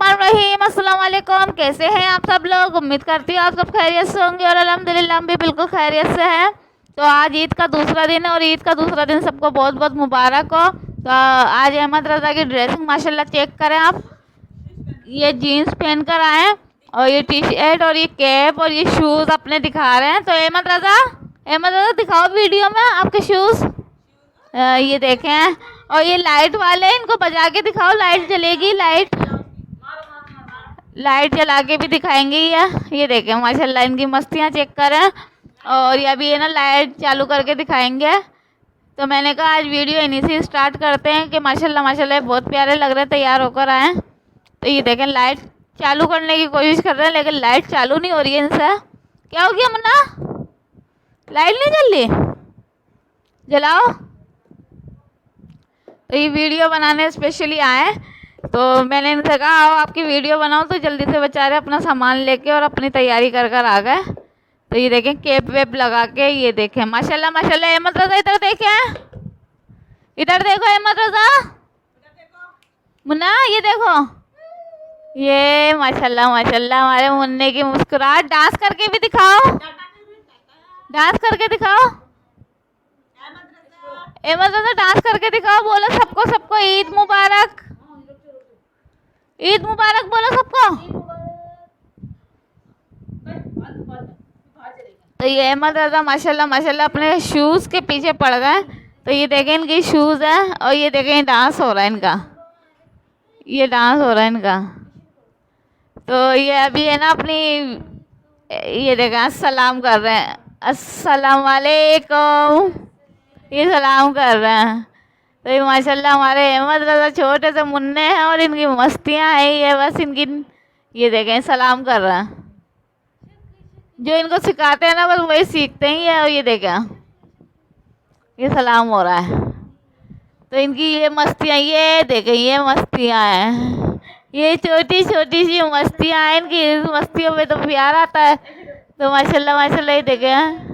बिस्मिल्लाहिर्रहमानिर्रहीम। अस्सलाम वालेकुम। कैसे हैं आप सब लोग? उम्मीद करती हूँ आप सब खैरियत से होंगे और अल्हम्दुलिल्लाह हम भी बिल्कुल खैरियत से हैं। तो आज ईद का दूसरा दिन है और ईद का दूसरा दिन सबको बहुत बहुत मुबारक हो। तो आज अहमद रज़ा की ड्रेसिंग माशाल्लाह चेक करें आप। ये जीन्स पहन कर आए हैं और ये टी शर्ट और ये कैप और ये शूज़ अपने दिखा रहे हैं। तो अहमद रज़ा दिखाओ वीडियो में आपके शूज़। ये देखें। और ये लाइट वाले, इनको बजा के दिखाओ, लाइट जलेगी। लाइट जला के भी दिखाएंगे। ये देखें माशाल्लाह, इनकी मस्तियाँ चेक करें। और ये अभी है ना लाइट चालू करके दिखाएंगे। तो मैंने कहा आज वीडियो इन्हीं से स्टार्ट करते हैं कि माशाल्लाह माशाल्लाह बहुत प्यारे लग रहे हैं, तैयार होकर आए। तो ये देखें लाइट चालू करने की कोशिश कर रहे हैं लेकिन लाइट चालू नहीं हो रही है इनसे। क्या हो गया मुन्ना? लाइट नहीं जल रही? जलाओ। तो ये वीडियो बनाने स्पेशली आए। तो मैंने इनसे कहा आओ आपकी वीडियो बनाओ, तो जल्दी से बेचारे अपना सामान लेके और अपनी तैयारी कर कर आ गए। तो ये देखें केप वेप लगा के, ये देखें माशाल्लाह माशाल्लाह। अहमद रज़ा इधर देखें, इधर देखो अहमद रज़ा। मुन्ना ये देखो, ये माशाल्लाह माशाल्लाह हमारे मुन्ने की मुस्कुराहट। डांस करके भी दिखाओ, डांस करके दिखाओ अहमद रज़ा, डांस करके दिखाओ। बोलो सबको सबको ईद मुबारक, ईद मुबारक बोलो सबको। तो ये अहमद रज़ा माशाल्लाह माशाल्लाह अपने शूज़ के पीछे पड़ गए। तो ये देखें इनकी शूज़ है और ये देखें डांस हो रहा है इनका, ये डांस हो रहा है इनका। तो ये अभी है ना अपनी, ये देखें सलाम कर रहे हैं, अस्सलाम वालेकुम, ये सलाम कर रहे हैं। तो ये माशाल्लाह हमारे अहमद रज़ा छोटे से मुन्ने हैं और इनकी मस्तियाँ हैं। ये बस इनकी, ये देखें सलाम कर रहे हैं। जो इनको सिखाते हैं ना बस वही सीखते ही है। और ये देखें ये सलाम हो रहा है। तो इनकी ये मस्तियाँ, ये देखें ये मस्तियाँ हैं, ये छोटी छोटी सी मस्तियाँ हैं। इनकी इस मस्तियों में तो प्यार आता है। तो माशाल्लाह माशाल्लाह ये देखें,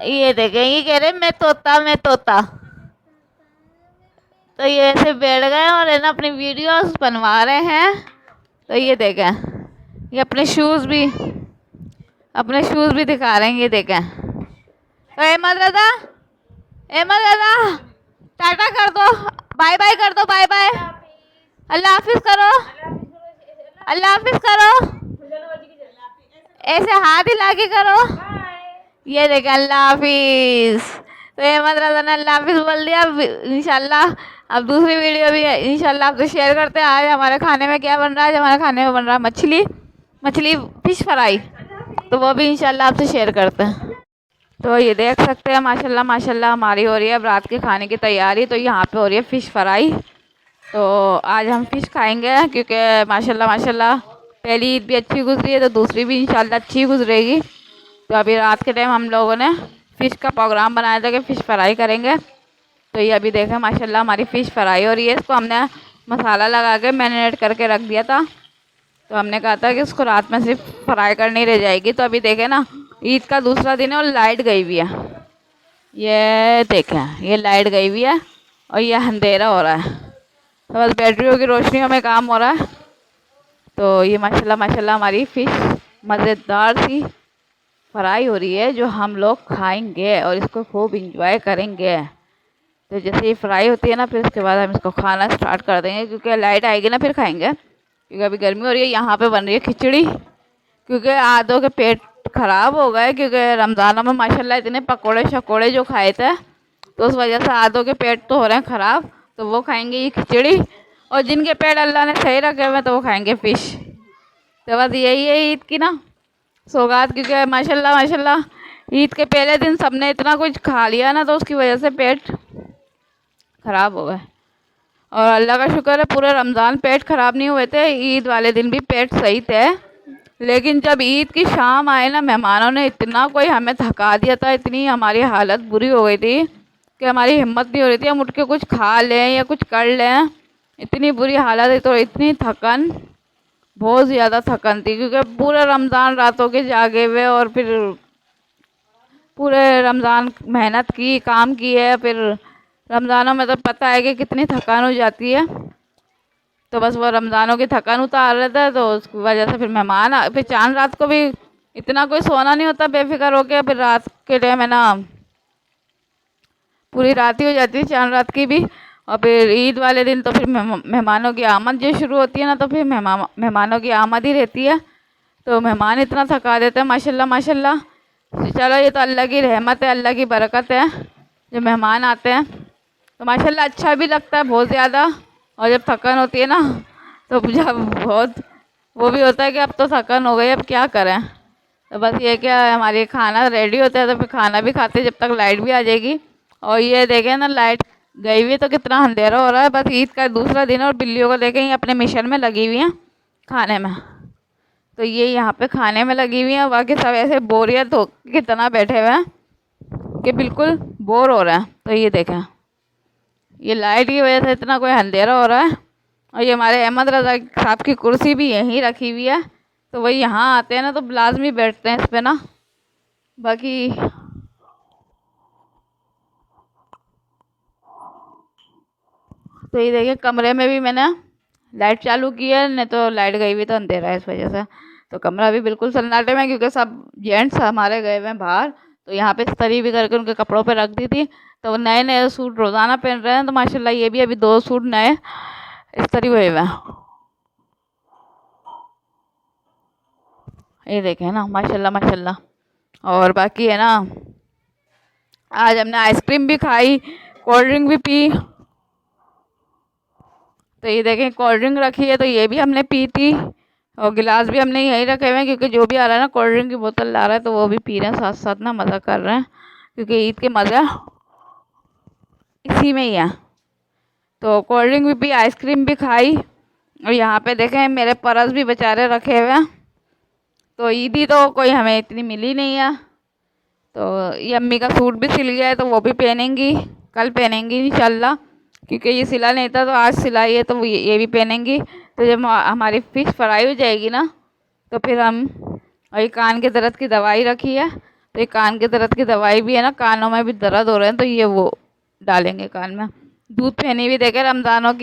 ये देखें ये कह रहे मैं तोता मैं तोता। तो ये ऐसे बैठ गए और है ना अपनी वीडियोस बनवा रहे हैं। तो ये देखें ये अपने शूज़ भी दिखा रहे हैं। ये देखें। तो अहमद रज़ा टाटा कर दो, बाय बाय कर दो, बाय बाय, अल्लाह हाफिज़ करो, अल्लाह हाफिज़ करो, ऐसे हाथ हिला के करो। ये देखें अल्लाह हाफिज़। तो अहमद रज़ा ने अल्लाह हाफिज़ बोल दिया। इंशाल्लाह अब दूसरी वीडियो भी इंशाल्लाह आपसे शेयर करते हैं। आज हमारे खाने में क्या बन रहा है? आज हमारे खाने में बन रहा है मछली फिश फ्राई। तो वो भी इंशाल्लाह आपसे शेयर करते हैं। तो ये देख सकते हैं माशाल्लाह माशाल्लाह हमारी हो रही है अब रात के खाने की तैयारी। तो यहाँ पे हो रही है फ़िश फ्राई। तो आज हम फ़िश खाएंगे क्योंकि माशाल्लाह माशाल्लाह पहली ईद भी अच्छी गुजरी है तो दूसरी भी इंशाल्लाह अच्छी गुजरेगी। तो अभी रात के टाइम हम लोगों ने फ़िश का प्रोग्राम बनाया था कि फ़िश फ्राई करेंगे। तो ये अभी देखें माशाल्लाह हमारी फ़िश फ्राई हो रही है। इसको हमने मसाला लगा के मैरिनेट करके रख दिया था। तो हमने कहा था कि इसको रात में सिर्फ फ्राई करनी रह जाएगी। तो अभी देखें ना ईद का दूसरा दिन है और लाइट गई हुई है। ये देखें ये लाइट गई हुई है और ये अंधेरा हो रहा है। तो बस बैटरियों की रोशनियों में काम हो रहा है। तो ये माशाल्लाह माशाल्लाह हमारी फ़िश मज़ेदार सी फ्राई हो रही है जो हम लोग खाएंगे और इसको खूब इंजॉय करेंगे। तो जैसे ये फ्राई होती है ना फिर उसके बाद हम इसको खाना स्टार्ट कर देंगे क्योंकि लाइट आएगी ना फिर खाएंगे। क्योंकि अभी गर्मी हो रही है। यहाँ पे बन रही है खिचड़ी क्योंकि आधों के पेट ख़राब हो गए क्योंकि रमज़ानों में माशाल्लाह इतने पकोड़े शकोड़े जो खाए थे तो उस वजह से आधों के पेट तो हो रहे हैं ख़राब। तो वो खाएंगे ये खिचड़ी और जिनके पेट अल्लाह ने सही रखे हुए तो वो खाएंगे फ़िश। तो बस यही है ईद की ना सौगात। क्योंकि माशाल्लाह माशाल्लाह ईद के पहले दिन सबने इतना कुछ खा लिया ना तो उसकी वजह से पेट ख़राब हो गए। और अल्लाह का शुक्र है पूरे रमज़ान पेट ख़राब नहीं हुए थे। ईद वाले दिन भी पेट सही थे। लेकिन जब ईद की शाम आए ना मेहमानों ने इतना कोई हमें थका दिया था, इतनी हमारी हालत बुरी हो गई थी कि हमारी हिम्मत नहीं हो रही थी हम उठ के कुछ खा लें या कुछ कर लें। इतनी बुरी हालत है। तो इतनी थकन, बहुत ज़्यादा थकन थी क्योंकि पूरे रमज़ान रातों के जागे हुए और फिर पूरे रमज़ान मेहनत की, काम की है। फिर रमज़ानों में तो पता है कि कितनी थकान हो जाती है। तो बस वो रमज़ानों की थकान उतार रहे थे, तो उसकी वजह से फिर मेहमान फिर चांद रात को भी इतना कोई सोना नहीं होता बेफिक्र होके, फिर रात के टाइम है ना पूरी रात ही हो जाती है चांद रात की भी। और फिर ईद वाले दिन तो फिर मेहमानों की आमद जो शुरू होती है ना, तो फिर मेहमानों की आमद ही रहती है। तो मेहमान इतना थका देते हैं माशाल्लाह माशाल्लाह। चलो ये तो अल्लाह की रहमत है, अल्लाह की बरकत है जब मेहमान आते हैं तो माशाल्लाह अच्छा भी लगता है बहुत ज़्यादा। और जब थकान होती है ना तो जब बहुत वो भी होता है कि अब तो थकान हो गई, अब क्या करें। तो बस ये क्या हमारे खाना रेडी होता है तो फिर खाना भी खाते जब तक लाइट भी आ जाएगी। और ये देखें ना लाइट गई हुई तो कितना अंधेरा हो रहा है। बस ईद का दूसरा दिन और बिल्लियों को देखें ये अपने मिशन में लगी हुई हैं खाने में। तो ये यहाँ पे खाने में लगी हुई हैं, बाकी सब ऐसे बोरियत हो कितना बैठे हुए हैं कि बिल्कुल बोर हो रहे हैं। तो ये देखें ये लाइट की वजह से इतना कोई अंधेरा हो रहा है। और ये हमारे अहमद रज़ा साहब की कुर्सी भी यहीं रखी हुई है, तो वही यहाँ आते हैं ना तो लाजमी बैठते हैं इस पर ना। बाकी तो ये देखिए कमरे में भी मैंने लाइट चालू की है, नहीं तो लाइट गई हुई तो अंधेरा है इस वजह से। तो कमरा भी बिल्कुल सन्नाटे में, क्योंकि सब जेंट्स हमारे गए हुए हैं बाहर। तो यहाँ पे इस्त्री भी करके उनके कपड़ों पे रख दी थी। तो वो नए नए सूट रोज़ाना पहन रहे हैं, तो माशाल्लाह ये भी अभी 2 सूट नए इस्त्री हुए हुए हैं। ये देखें ना माशाल्लाह माशाल्लाह। और बाकी है ना आज हमने आइसक्रीम भी खाई, कोल्ड ड्रिंक भी पी। तो ये देखें कोल्ड ड्रिंक रखी है तो ये भी हमने पी थी। और गिलास भी हमने यहीं रखे हुए हैं, क्योंकि जो भी आ रहा है ना कोल्ड ड्रिंक की बोतल ला रहा है तो वो भी पी रहे हैं साथ साथ ना, मज़ा कर रहे हैं, क्योंकि ईद के मज़ा इसी में ही है। तो कोल्ड ड्रिंक भी पी, आइसक्रीम भी खाई। और यहाँ पे देखें मेरे पर्स भी बेचारे रखे हुए हैं। तो ईदी तो कोई हमें इतनी मिली नहीं है। तो ये अम्मी का सूट भी सिल गया है तो वो भी पहनेंगी, कल पहनेंगी इंशाल्लाह, क्योंकि ये सिला नहीं था तो आज सिलाई है तो ये भी पहनेंगी। तो जब हमारी फ़िश फ्राई हो जाएगी ना तो फिर हम, और ये कान के दर्द की दवाई रखी है, तो ये कान के दर्द की दवाई भी है ना, कानों में भी दर्द हो रहे हैं तो ये वो डालेंगे कान में। दूध फेनी भी देखे रमज़ानों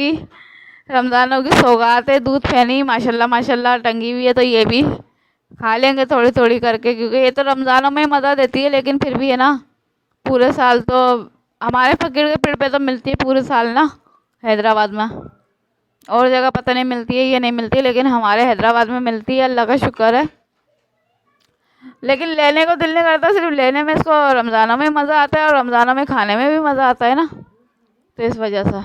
की सौगात है, दूध फेनी माशाल्लाह माशाल्लाह टंगी हुई है, तो ये भी खा लेंगे थोड़ी थोड़ी करके, क्योंकि ये तो रमज़ानों में मज़ा देती है। लेकिन फिर भी है ना पूरे साल तो हमारे फ़कीर के पेड़ पे तो मिलती है पूरे साल ना हैदराबाद में, और जगह पता नहीं मिलती है या नहीं मिलती है, लेकिन हमारे हैदराबाद में मिलती है, अल्लाह का शुक्र है। लेकिन लेने को दिल नहीं करता, सिर्फ लेने में इसको रमज़ानों में मज़ा आता है और रमज़ानों में खाने में भी मज़ा आता है ना, तो इस वजह से।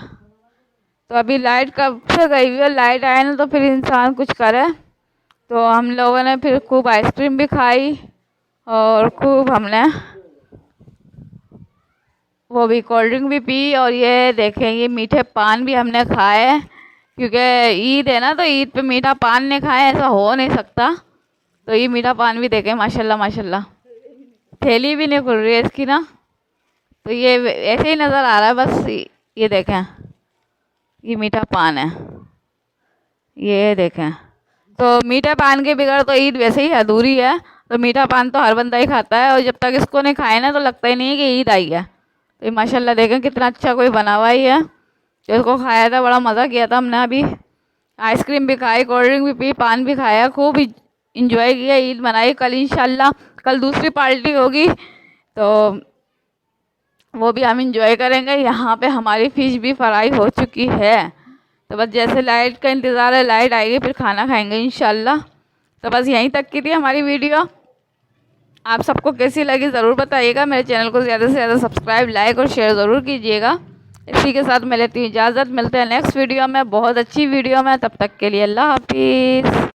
तो अभी लाइट कब से गई हुई है, लाइट आए ना तो फिर इंसान कुछ करे। तो हम लोगों ने फिर खूब आइसक्रीम भी खाई और खूब हमने वो भी कोल्ड ड्रिंक भी पी। और ये देखें ये मीठे पान भी हमने खाए, क्योंकि ईद है ना तो ईद पे मीठा पान नहीं खाए ऐसा हो नहीं सकता। तो ये मीठा पान भी देखें माशाल्लाह माशाल्लाह, थैली भी नहीं खुल रही है इसकी ना, तो ये ऐसे ही नज़र आ रहा है बस। ये देखें ये मीठा पान है, ये देखें। तो मीठा पान के बगैर तो ईद वैसे ही अधूरी है। तो मीठा पान तो हर बंदा ही खाता है, और जब तक इसको नहीं खाए ना तो लगता ही नहीं है कि ईद आई है। तो ये माशाल्लाह देखें कितना अच्छा कोई बना हुआ ही है। तो इसको खाया था, बड़ा मज़ा किया था हमने। अभी आइसक्रीम भी खाई, कोल्ड ड्रिंक भी पी, पान भी खाया, खूब इंजॉय किया, ईद मनाई। कल इंशाल्लाह कल दूसरी पार्टी होगी तो वो भी हम इंजॉय करेंगे। यहाँ पे हमारी फ़िश भी फ्राई हो चुकी है, तो बस जैसे लाइट का इंतज़ार है, लाइट आएगी फिर खाना खाएंगे इंशाल्लाह। तो बस यहीं तक की थी हमारी वीडियो। आप सबको कैसी लगी ज़रूर बताइएगा। मेरे चैनल को ज़्यादा से ज़्यादा सब्सक्राइब, लाइक और शेयर ज़रूर कीजिएगा। इसी के साथ मैं लेती हूँ इजाज़त, मिलते हैं नेक्स्ट वीडियो में बहुत अच्छी वीडियो में। तब तक के लिए अल्लाह हाफिज़।